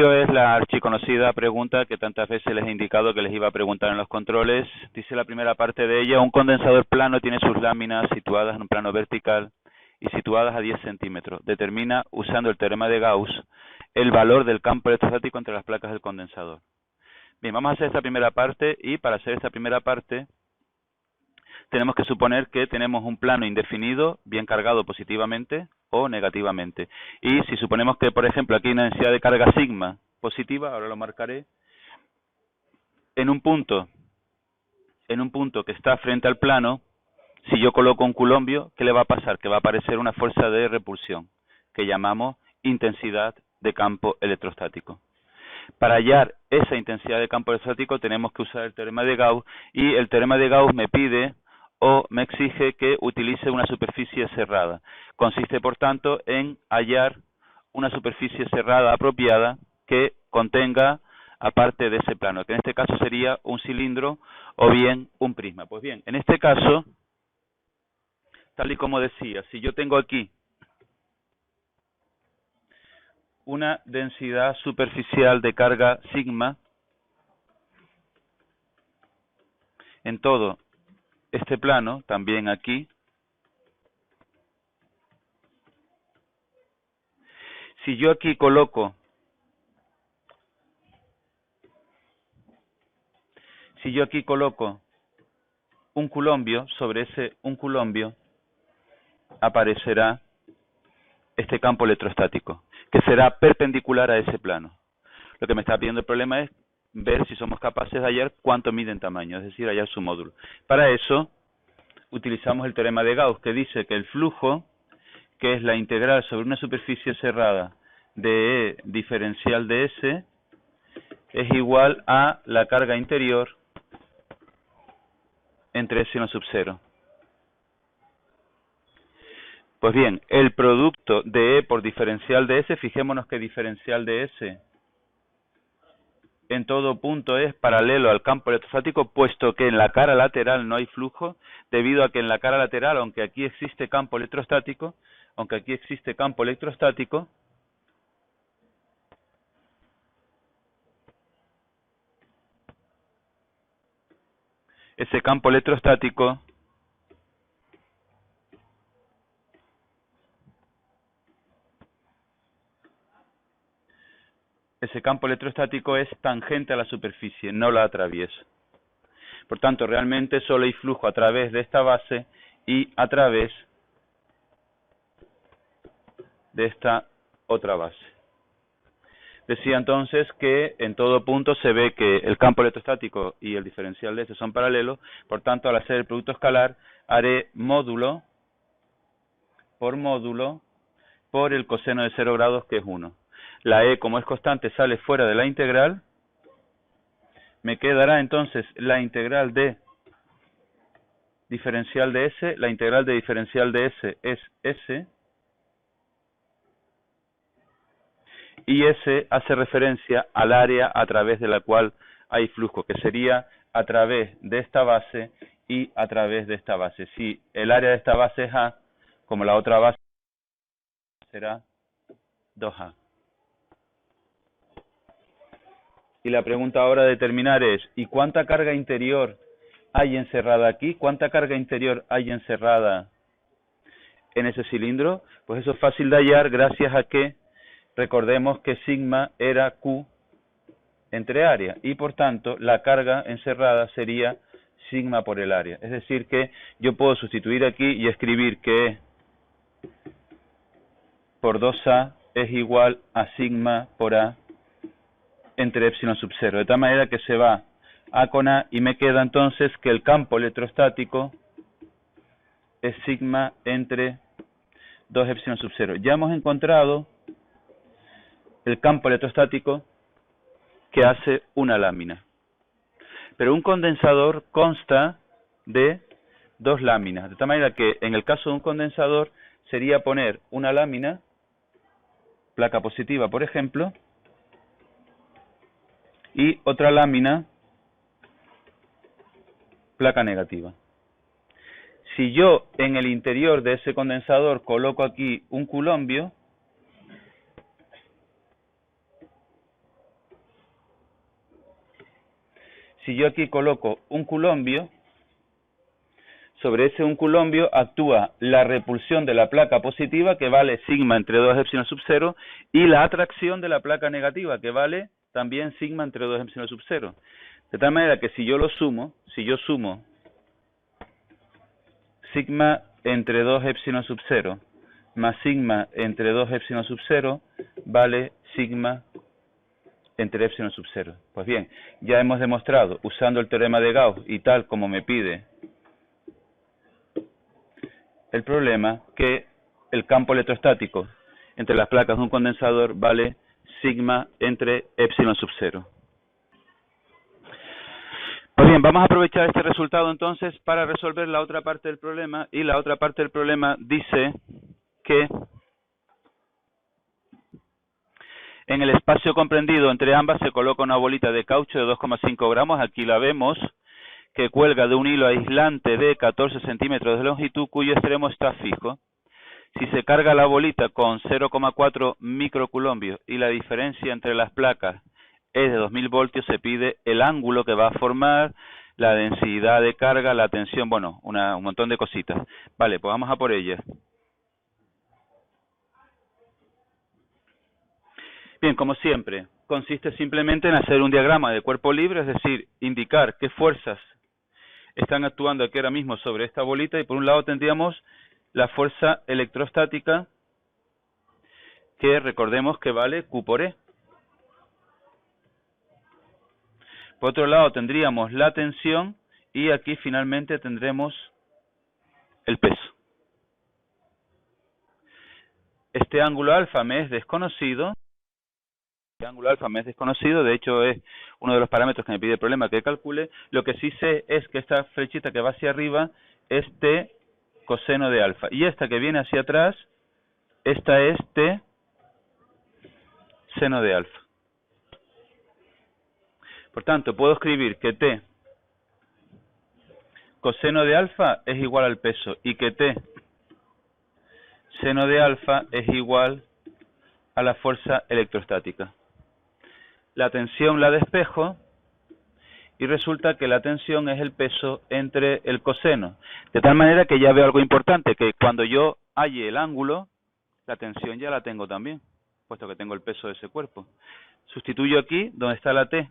ejercicio es la archiconocida pregunta que tantas veces les he indicado que les iba a preguntar en los controles. Dice la primera parte de ella: un condensador plano tiene sus láminas situadas en un plano vertical y situadas a 10 centímetros. Determina, usando el teorema de Gauss, el valor del campo electrostático entre las placas del condensador. Bien, vamos a hacer esta primera parte, y para hacer esta primera parte tenemos que suponer que tenemos un plano indefinido, bien cargado positivamente o negativamente. Y si suponemos que, por ejemplo, aquí hay una densidad de carga sigma positiva, ahora lo marcaré, en un punto que está frente al plano, si yo coloco un culombio, ¿qué le va a pasar? Que va a aparecer una fuerza de repulsión, que llamamos intensidad de campo electrostático. Para hallar esa intensidad de campo electrostático tenemos que usar el teorema de Gauss, y el teorema de Gauss me pide o me exige que utilice una superficie cerrada. Consiste, por tanto, en hallar una superficie cerrada apropiada que contenga, aparte de ese plano, que en este caso sería un cilindro o bien un prisma. Pues bien, en este caso, tal y como decía, si yo tengo aquí una densidad superficial de carga sigma en todo este plano, también aquí, si yo aquí coloco un culombio, sobre ese un culombio aparecerá este campo electrostático, que será perpendicular a ese plano. Lo que me está pidiendo el problema es ver si somos capaces de hallar cuánto mide en tamaño, es decir, hallar su módulo. Para eso utilizamos el teorema de Gauss, que dice que el flujo, que es la integral sobre una superficie cerrada de E diferencial de S, es igual a la carga interior entre S sub 0. Pues bien, el producto de E por diferencial de S, fijémonos que diferencial de S en todo punto es paralelo al campo electrostático, puesto que en la cara lateral no hay flujo, debido a que en la cara lateral, aunque aquí existe campo electrostático, ese campo electrostático es tangente a la superficie, no la atraviesa. Por tanto, realmente solo hay flujo a través de esta base y a través de esta otra base. Decía entonces que en todo punto se ve que el campo electrostático y el diferencial de este son paralelos, por tanto, al hacer el producto escalar, haré módulo por el coseno de 0 grados, que es 1. La E, como es constante, sale fuera de la integral. Me quedará entonces la integral de diferencial de S. La integral de diferencial de S es S. Y S hace referencia al área a través de la cual hay flujo, que sería a través de esta base y a través de esta base. Si el área de esta base es A, como la otra base será 2A. Y la pregunta ahora a determinar es: ¿y cuánta carga interior hay encerrada aquí? ¿Cuánta carga interior hay encerrada en ese cilindro? Pues eso es fácil de hallar gracias a que recordemos que sigma era Q entre área, y por tanto la carga encerrada sería sigma por el área. Es decir, que yo puedo sustituir aquí y escribir que E por 2A es igual a sigma por A entre epsilon sub 0, de tal manera que se va A con A y me queda entonces que el campo electrostático es sigma entre 2 epsilon sub 0. Ya hemos encontrado el campo electrostático que hace una lámina. Pero un condensador consta de dos láminas, de tal manera que en el caso de un condensador sería poner una lámina, placa positiva por ejemplo, y otra lámina, placa negativa. Si yo en el interior de ese condensador coloco aquí un culombio, Si yo aquí coloco un culombio, sobre ese un culombio actúa la repulsión de la placa positiva, que vale sigma entre 2 epsilon sub 0, y la atracción de la placa negativa, que vale también sigma entre 2 epsilon sub 0. De tal manera que si yo sumo sigma entre 2 epsilon sub 0 más sigma entre 2 epsilon sub 0 vale sigma entre epsilon sub 0. Pues bien, ya hemos demostrado, usando el teorema de Gauss y tal como me pide el problema, que el campo electrostático entre las placas de un condensador vale sigma entre epsilon sub 0. Pues bien, vamos a aprovechar este resultado entonces para resolver la otra parte del problema, y la otra parte del problema dice que en el espacio comprendido entre ambas se coloca una bolita de caucho de 2,5 gramos, aquí la vemos, que cuelga de un hilo aislante de 14 centímetros de longitud cuyo extremo está fijo. Si se carga la bolita con 0,4 microcoulombios y la diferencia entre las placas es de 2000 voltios, se pide el ángulo que va a formar, la densidad de carga, la tensión, bueno, un montón de cositas. Vale, pues vamos a por ellas. Bien, como siempre, consiste simplemente en hacer un diagrama de cuerpo libre, es decir, indicar qué fuerzas están actuando aquí ahora mismo sobre esta bolita, y por un lado tendríamos la fuerza electrostática, que recordemos que vale Q por E. Por otro lado tendríamos la tensión, y aquí finalmente tendremos el peso. Este ángulo alfa me es desconocido. De hecho es uno de los parámetros que me pide el problema que calcule. Lo que sí sé es que esta flechita que va hacia arriba es T coseno de alfa, y esta que viene hacia atrás, esta es T seno de alfa. Por tanto, puedo escribir que T coseno de alfa es igual al peso, y que T seno de alfa es igual a la fuerza electrostática. La tensión la despejo, y resulta que la tensión es el peso entre el coseno. De tal manera que ya veo algo importante, que cuando yo halle el ángulo, la tensión ya la tengo también, puesto que tengo el peso de ese cuerpo. Sustituyo aquí donde está la T,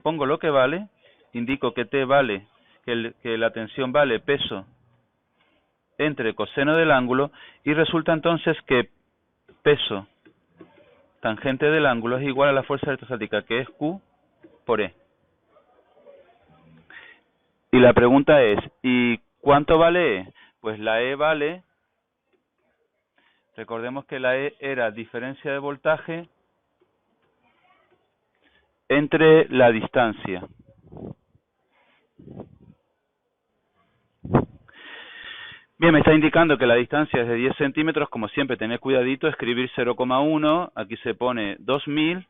pongo lo que vale, indico que T vale, que la tensión vale peso entre coseno del ángulo, y resulta entonces que peso tangente del ángulo es igual a la fuerza electrostática, que es Q por E. Y la pregunta es, ¿y cuánto vale E? Pues la E vale, recordemos que la E era diferencia de voltaje entre la distancia. Bien, me está indicando que la distancia es de 10 centímetros, como siempre, tener cuidadito, escribir 0,1, aquí se pone 2000,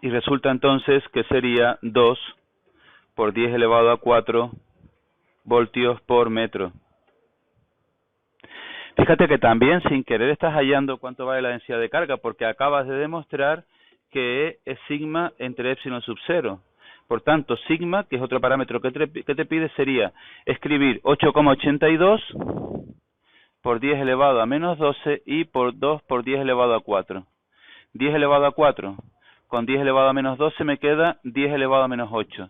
y resulta entonces que sería 2 por 10 elevado a 4 voltios por metro. Fíjate que también sin querer estás hallando cuánto vale la densidad de carga, porque acabas de demostrar que es sigma entre epsilon sub 0. Por tanto, sigma, que es otro parámetro que te pide, sería escribir 8,82 por 10 elevado a menos 12 y por 2 por 10 elevado a 4. 10 elevado a 4 con 10 elevado a menos 12 me queda 10 elevado a menos 8.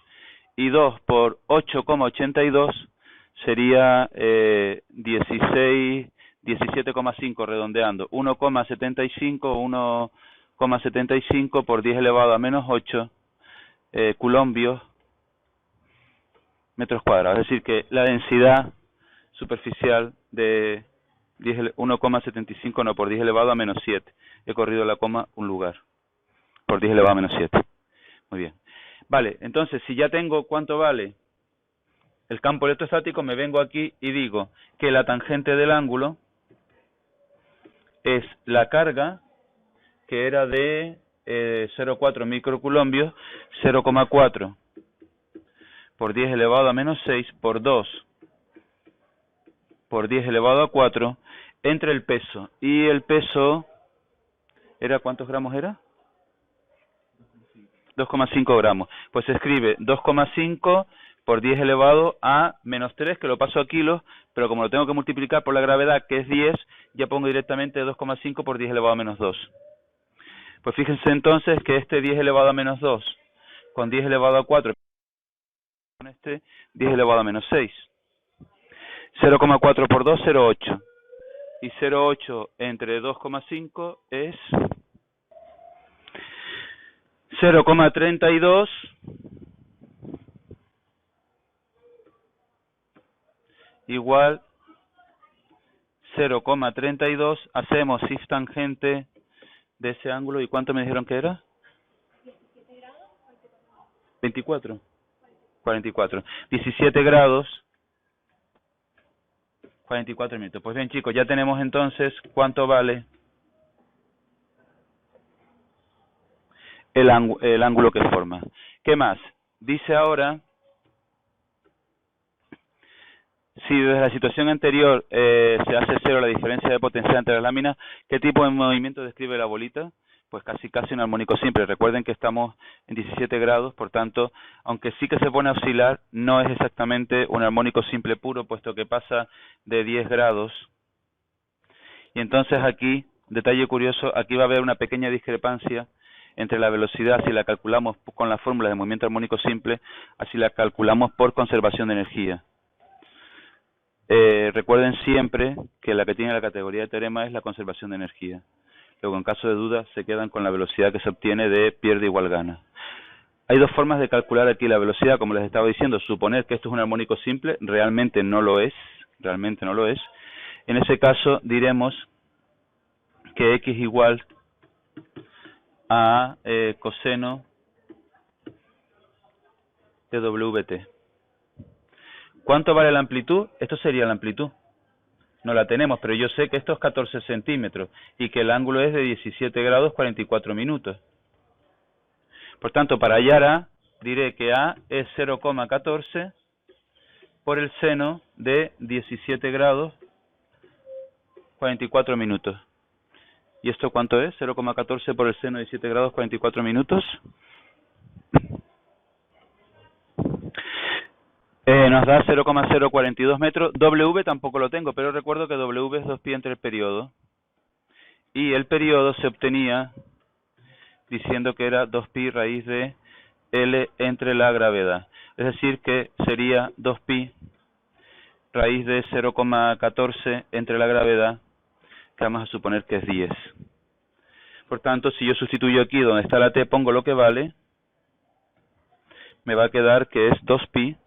Y 2 por 8,82 sería 17,5 redondeando. 1,75 por 10 elevado a menos 8 coulombios metros cuadrados. Es decir, que la densidad superficial de 1,75 no, por 10 elevado a menos 7. He corrido la coma un lugar. Por 10 elevado a menos 7. Muy bien. Vale, entonces si ya tengo cuánto vale el campo electrostático, me vengo aquí y digo que la tangente del ángulo es la carga, que era de 0,4 microcoulombios, 0,4 por 10 elevado a menos 6 por 2 por 10 elevado a 4 entre el peso. Y el peso era, ¿cuántos gramos era? 2,5 gramos. Pues se escribe 2,5 por 10 elevado a menos 3, que lo paso a kilos, pero como lo tengo que multiplicar por la gravedad, que es 10, ya pongo directamente 2,5 por 10 elevado a menos 2. Pues fíjense entonces que este 10 elevado a menos 2 con 10 elevado a 4 con este 10 elevado a menos 6. 0,4 por 2, 0,8. Y 0,8 entre 2,5 es 0,32 igual 0,32. Hacemos if tangente de ese ángulo. ¿Y cuánto me dijeron que era? 24. 44. 17 grados. 44 minutos. Pues bien, chicos, ya tenemos entonces cuánto vale el ángulo que forma. ¿Qué más? Dice ahora, si desde la situación anterior se hace cero la diferencia de potencial entre las láminas, ¿qué tipo de movimiento describe la bolita? Pues casi un armónico simple. Recuerden que estamos en 17 grados, por tanto, aunque sí que se pone a oscilar, no es exactamente un armónico simple puro, puesto que pasa de 10 grados. Y entonces aquí, detalle curioso, aquí va a haber una pequeña discrepancia entre la velocidad, si la calculamos con la fórmula de movimiento armónico simple, así la calculamos por conservación de energía. Recuerden siempre que la que tiene la categoría de teorema es la conservación de energía. Luego, en caso de duda, se quedan con la velocidad que se obtiene de pierde igual gana. Hay dos formas de calcular aquí la velocidad, como les estaba diciendo. Suponer que esto es un armónico simple, realmente no lo es. En ese caso, diremos que x igual a coseno de wt. ¿Cuánto vale la amplitud? Esto sería la amplitud. No la tenemos, pero yo sé que esto es 14 centímetros y que el ángulo es de 17 grados 44 minutos. Por tanto, para hallar A, diré que A es 0,14 por el seno de 17 grados 44 minutos. ¿Y esto cuánto es? 0,14 por el seno de 17 grados 44 minutos. Nos da 0,042 metros. W tampoco lo tengo, pero recuerdo que W es 2pi entre el periodo. Y el periodo se obtenía diciendo que era 2pi raíz de L entre la gravedad. Es decir, que sería 2pi raíz de 0,14 entre la gravedad, que vamos a suponer que es 10. Por tanto, si yo sustituyo aquí donde está la T, pongo lo que vale, me va a quedar que es 2pi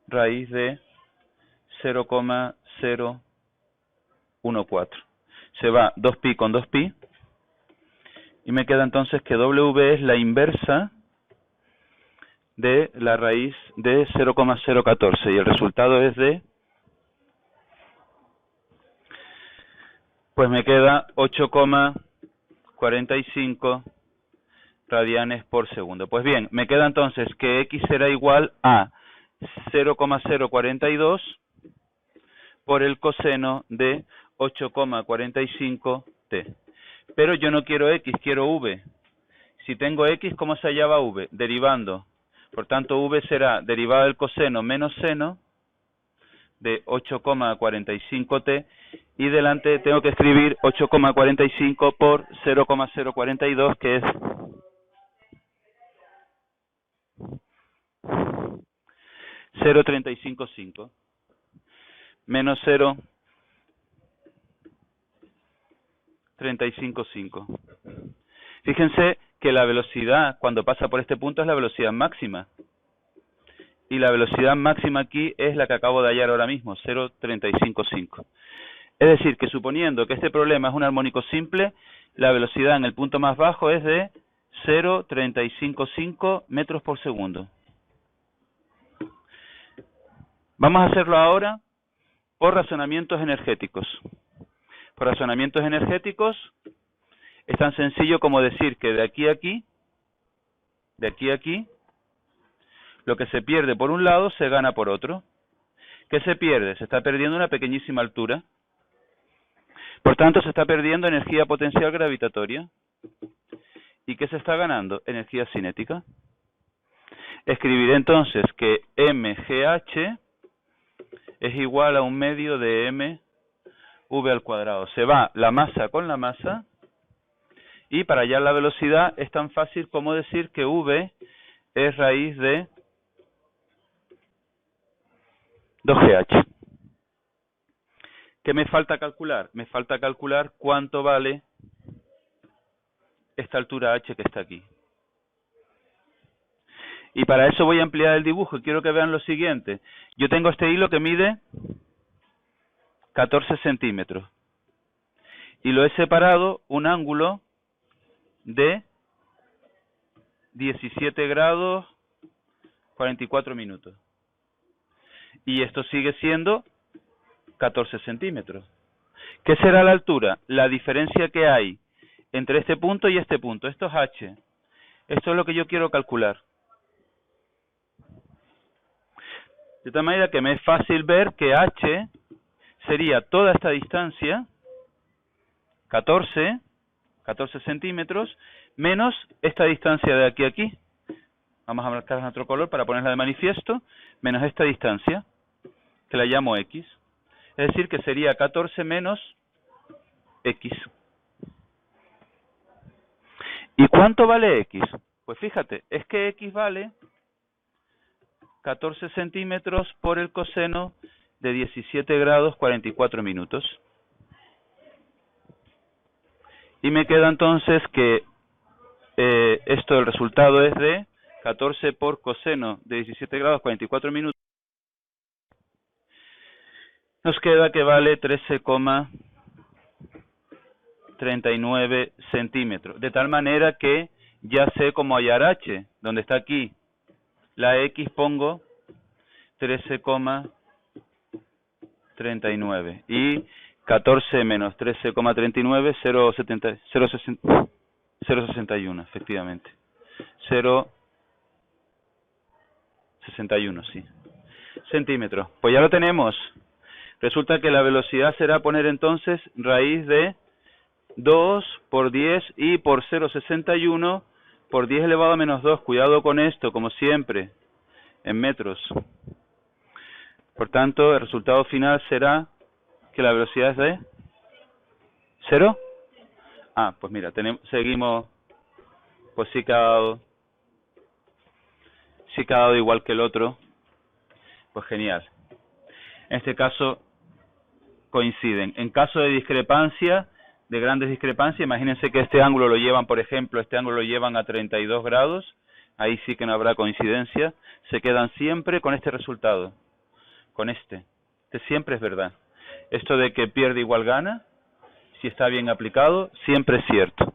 raíz de 0,014. Se va 2pi con 2pi y me queda entonces que W es la inversa de la raíz de 0,014 y el resultado es de, pues me queda 8,45 radianes por segundo. Pues bien, me queda entonces que X será igual a 0,042 por el coseno de 8,45 t. Pero yo no quiero X, quiero V. Si tengo X, ¿cómo se hallaba V? Derivando. Por tanto, V será derivada del coseno menos seno de 8,45 t. Y delante tengo que escribir 8,45 por 0,042, que es 0,355 menos 0,355. Fíjense que la velocidad cuando pasa por este punto es la velocidad máxima. Y la velocidad máxima aquí es la que acabo de hallar ahora mismo, 0,355. Es decir, que suponiendo que este problema es un armónico simple, la velocidad en el punto más bajo es de 0,355 metros por segundo. Vamos a hacerlo ahora por razonamientos energéticos. Por razonamientos energéticos es tan sencillo como decir que de aquí a aquí, lo que se pierde por un lado se gana por otro. ¿Qué se pierde? Se está perdiendo una pequeñísima altura. Por tanto, se está perdiendo energía potencial gravitatoria. ¿Y qué se está ganando? Energía cinética. Escribiré entonces que mgh es igual a 1/2 de mv al cuadrado. Se va la masa con la masa, y para hallar la velocidad es tan fácil como decir que v es raíz de 2gh. ¿Qué me falta calcular? Me falta calcular cuánto vale esta altura h que está aquí. Y para eso voy a ampliar el dibujo y quiero que vean lo siguiente. Yo tengo este hilo que mide 14 centímetros. Y lo he separado un ángulo de 17 grados 44 minutos. Y esto sigue siendo 14 centímetros. ¿Qué será la altura? La diferencia que hay entre este punto y este punto. Esto es h. Esto es lo que yo quiero calcular. De tal manera que me es fácil ver que h sería toda esta distancia, 14 centímetros, menos esta distancia de aquí a aquí. Vamos a marcar en otro color para ponerla de manifiesto, menos esta distancia, que la llamo x. Es decir, que sería 14 menos x. ¿Y cuánto vale x? Pues fíjate, es que x vale 14 centímetros por el coseno de 17 grados 44 minutos. Y me queda entonces que esto, el resultado es de 14 por coseno de 17 grados 44 minutos. Nos queda que vale 13,39 centímetros. De tal manera que ya sé cómo hallar h. Donde está aquí la x pongo 13,39. Y 14 menos 13,39, 0,61, efectivamente. 0,61, sí. Centímetros. Pues ya lo tenemos. Resulta que la velocidad será poner entonces raíz de 2 por 10 y por 0,61 por 10 elevado a menos 2. Cuidado con esto, como siempre, en metros. Por tanto, el resultado final será que la velocidad es de 0. Ah, pues mira, seguimos, pues sí que ha dado igual que el otro. Pues genial. En este caso coinciden. En caso de discrepancia, de grandes discrepancias, imagínense que este ángulo lo llevan, por ejemplo, este ángulo lo llevan a 32 grados, ahí sí que no habrá coincidencia, se quedan siempre con este resultado, con este siempre es verdad. Esto de que pierde igual gana, si está bien aplicado, siempre es cierto.